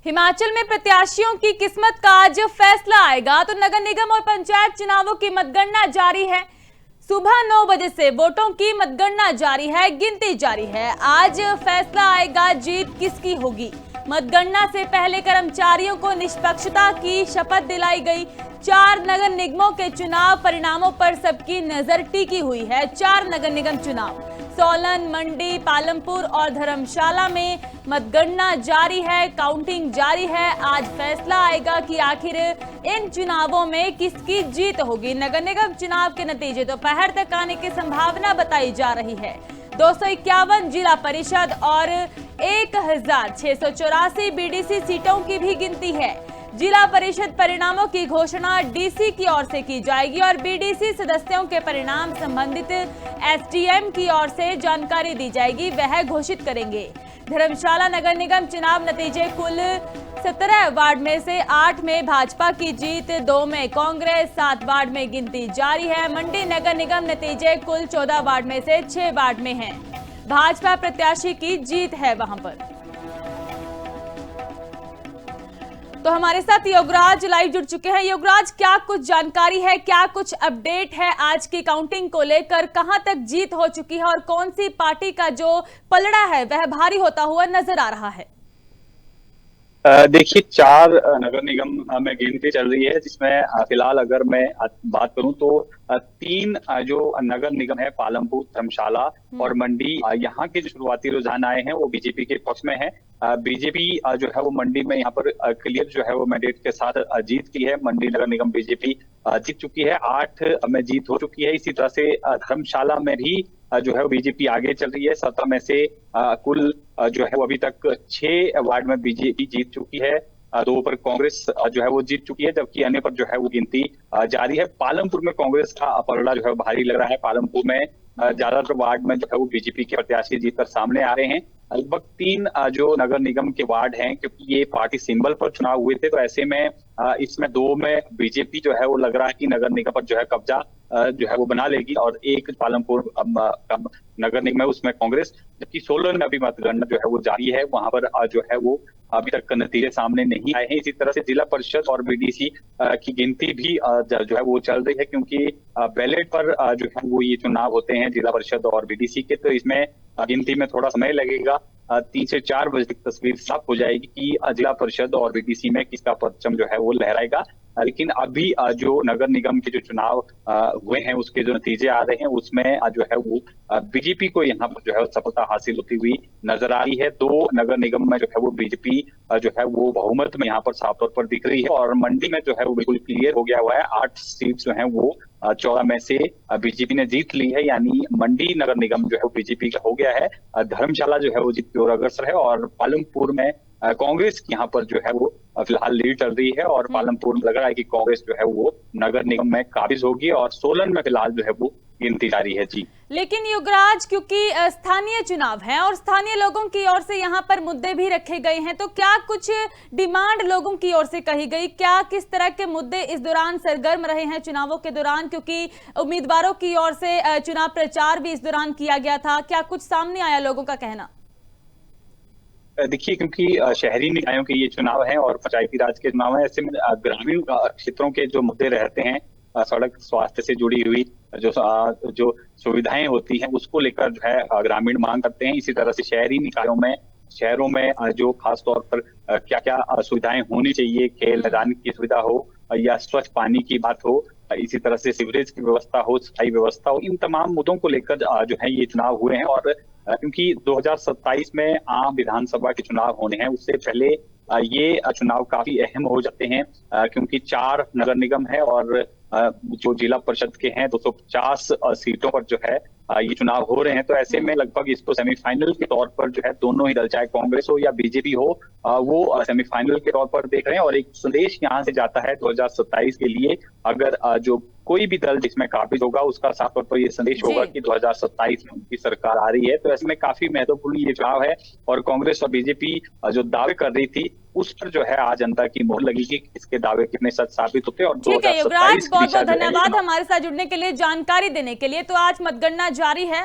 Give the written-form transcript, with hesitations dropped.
हिमाचल में प्रत्याशियों की किस्मत का आज फैसला आएगा तो नगर निगम और पंचायत चुनावों की मतगणना जारी है। सुबह 9 बजे से वोटों की मतगणना जारी है, गिनती जारी है। आज फैसला आएगा जीत किसकी होगी। मतगणना से पहले कर्मचारियों को निष्पक्षता की शपथ दिलाई गई। 4 नगर निगमों के चुनाव परिणामों पर सबकी नजर टिकी हुई है। 4 नगर निगम चुनाव सोलन, मंडी, पालमपुर और धर्मशाला में मतगणना जारी है, काउंटिंग जारी है। आज फैसला आएगा कि आखिर इन चुनावों में किसकी जीत होगी। नगर निगम चुनाव के नतीजे दोपहर तक आने की संभावना बताई जा रही है। 251 जिला परिषद और 1684 बीडीसी सीटों की भी गिनती है। जिला परिषद परिणामों की घोषणा डीसी की ओर से की जाएगी और बीडीसी सदस्यों के परिणाम संबंधित एसडीएम की ओर से जानकारी दी जाएगी, वह घोषित करेंगे। धर्मशाला नगर निगम चुनाव नतीजे कुल 17 वार्ड में से 8 में भाजपा की जीत, 2 में कांग्रेस, 7 वार्ड में गिनती जारी है। मंडी नगर निगम नतीजे कुल 14 वार्ड में से 6 वार्ड में है भाजपा प्रत्याशी की जीत है वहां पर। तो हमारे साथ योगराज लाइव जुड़ चुके हैं। योगराज, क्या कुछ जानकारी है, क्या कुछ अपडेट है आज की काउंटिंग को लेकर? कहां तक जीत हो चुकी है और कौन सी पार्टी का जो पलड़ा है वह भारी होता हुआ नजर आ रहा है? देखिए, 4 नगर निगम में गिनती चल रही है, जिसमें फिलहाल अगर मैं बात करूं तो 3 जो नगर निगम है, पालमपुर, धर्मशाला और मंडी, यहाँ के जो शुरुआती रुझान आए हैं वो बीजेपी के पक्ष में है। बीजेपी जो है वो मंडी में यहाँ पर क्लियर जो है वो मैंडेट के साथ जीत की है। मंडी नगर निगम बीजेपी जीत चुकी है, 8 में जीत हो चुकी है। इसी तरह से धर्मशाला में भी जो है वो बीजेपी आगे चल रही है। 17 में से कुल जो है वो अभी तक 6 वार्ड में बीजेपी जीत चुकी है, 2 पर कांग्रेस जो है वो जीत चुकी है, जबकि अन्य पर जो है वो गिनती जारी है। पालमपुर में कांग्रेस का पलड़ा जो है भारी लग रहा है। पालमपुर में ज्यादातर वार्ड में जो है वो बीजेपी के प्रत्याशी जीतकर सामने आ रहे हैं। लगभग 3 जो नगर निगम के वार्ड हैं, क्योंकि ये पार्टी सिंबल पर चुनाव हुए थे, तो ऐसे में इसमें 2 में बीजेपी जो है वो लग रहा है कि नगर निगम पर जो है कब्जा जो है वो बना लेगी, और एक पालमपुर नगर निगम है उसमें कांग्रेस, जबकि सोलन में अभी मतगणना जो है वो जारी है, वहां पर जो है वो अभी तक नतीजे सामने नहीं आए हैं। इसी तरह से जिला परिषद और बीडीसी की गिनती भी जो है वो चल रही है, क्योंकि बैलेट पर जो है वो ये चुनाव होते हैं जिला परिषद और बीडीसी के, तो इसमें गिनती में थोड़ा समय लगेगा। 3 से 4 बजे तक तस्वीर साफ हो जाएगी कि जिला परिषद और बीडीसी में किसका परचम जो है वो लहराएगा। लेकिन अभी जो नगर निगम के जो चुनाव हुए हैं उसके जो नतीजे आ रहे हैं उसमें जो है वो बीजेपी को यहाँ पर जो है सफलता हासिल होती हुई नजर आ रही है। 2 नगर निगम में जो है वो बीजेपी जो है वो बहुमत में यहाँ पर साफ तौर पर दिख रही है, और मंडी में जो है वो बिल्कुल क्लियर हो गया हुआ है। 8 सीट जो है वो 14 में से बीजेपी ने जीत ली है, यानी मंडी नगर निगम जो है वो बीजेपी का हो गया है। धर्मशाला जो है वो जीत की ओर अग्रसर है, और पालमपुर में कांग्रेस की यहाँ पर जो है वो फिलहाल लीड चल रही है, और पालमपुर में लग रहा है कि कांग्रेस जो है वो नगर निगम में काबिज होगी, और सोलन में फिलहाल जो है वो गिनती जारी है। जी, लेकिन युवराज, क्योंकि स्थानीय चुनाव है और स्थानीय लोगों की ओर से यहाँ पर मुद्दे भी रखे गए हैं, तो क्या कुछ डिमांड लोगों की ओर से कही गई? क्या किस तरह के मुद्दे इस दौरान सरगर्म रहे हैं चुनावों के दौरान, क्योंकि उम्मीदवारों की ओर से चुनाव प्रचार भी इस दौरान किया गया था? क्या कुछ सामने आया लोगों का कहना? देखिए, क्योंकि शहरी निकायों के ये चुनाव है और पंचायती राज के चुनाव है, ऐसे में ग्रामीण क्षेत्रों के जो मुद्दे रहते हैं, सड़क, स्वास्थ्य से जुड़ी हुई जो सुविधाएं होती हैं, उसको लेकर जो है ग्रामीण मांग करते हैं। इसी तरह से शहरी निकायों में, शहरों में जो खास तौर पर क्या क्या सुविधाएं होनी चाहिए, खेल मैदान की सुविधा हो या स्वच्छ पानी की बात हो, इसी तरह से सीवरेज की व्यवस्था हो, सफाई व्यवस्था हो, इन तमाम मुद्दों को लेकर जो है ये चुनाव हुए हैं। और क्योंकि 2027 में आम विधानसभा के चुनाव होने हैं, उससे पहले ये चुनाव काफी अहम हो जाते हैं, क्योंकि 4 नगर निगम है और जो जिला परिषद के हैं 250 सीटों पर जो है ये चुनाव हो रहे हैं। तो ऐसे में लगभग इसको सेमीफाइनल के तौर पर जो है दोनों ही दल, चाहे कांग्रेस हो या बीजेपी हो, वो सेमीफाइनल के तौर पर देख रहे हैं। और एक संदेश यहाँ से जाता है 2027 के लिए, अगर जो कोई भी दल जिसमें काबिज होगा उसका साफ तौर पर ये संदेश होगा कि 2027 में उनकी सरकार आ रही है। तो ऐसे में काफी महत्वपूर्ण ये चुनाव है, और कांग्रेस और बीजेपी जो दावे कर रही थी उस पर जो है आज जनता की मोहर लगेगी कि इसके दावे कितने सच साबित होते हैं। और ठीक है युवराज, बहुत बहुत धन्यवाद हमारे साथ जुड़ने के लिए, जानकारी देने के लिए। तो आज मतगणना जारी है,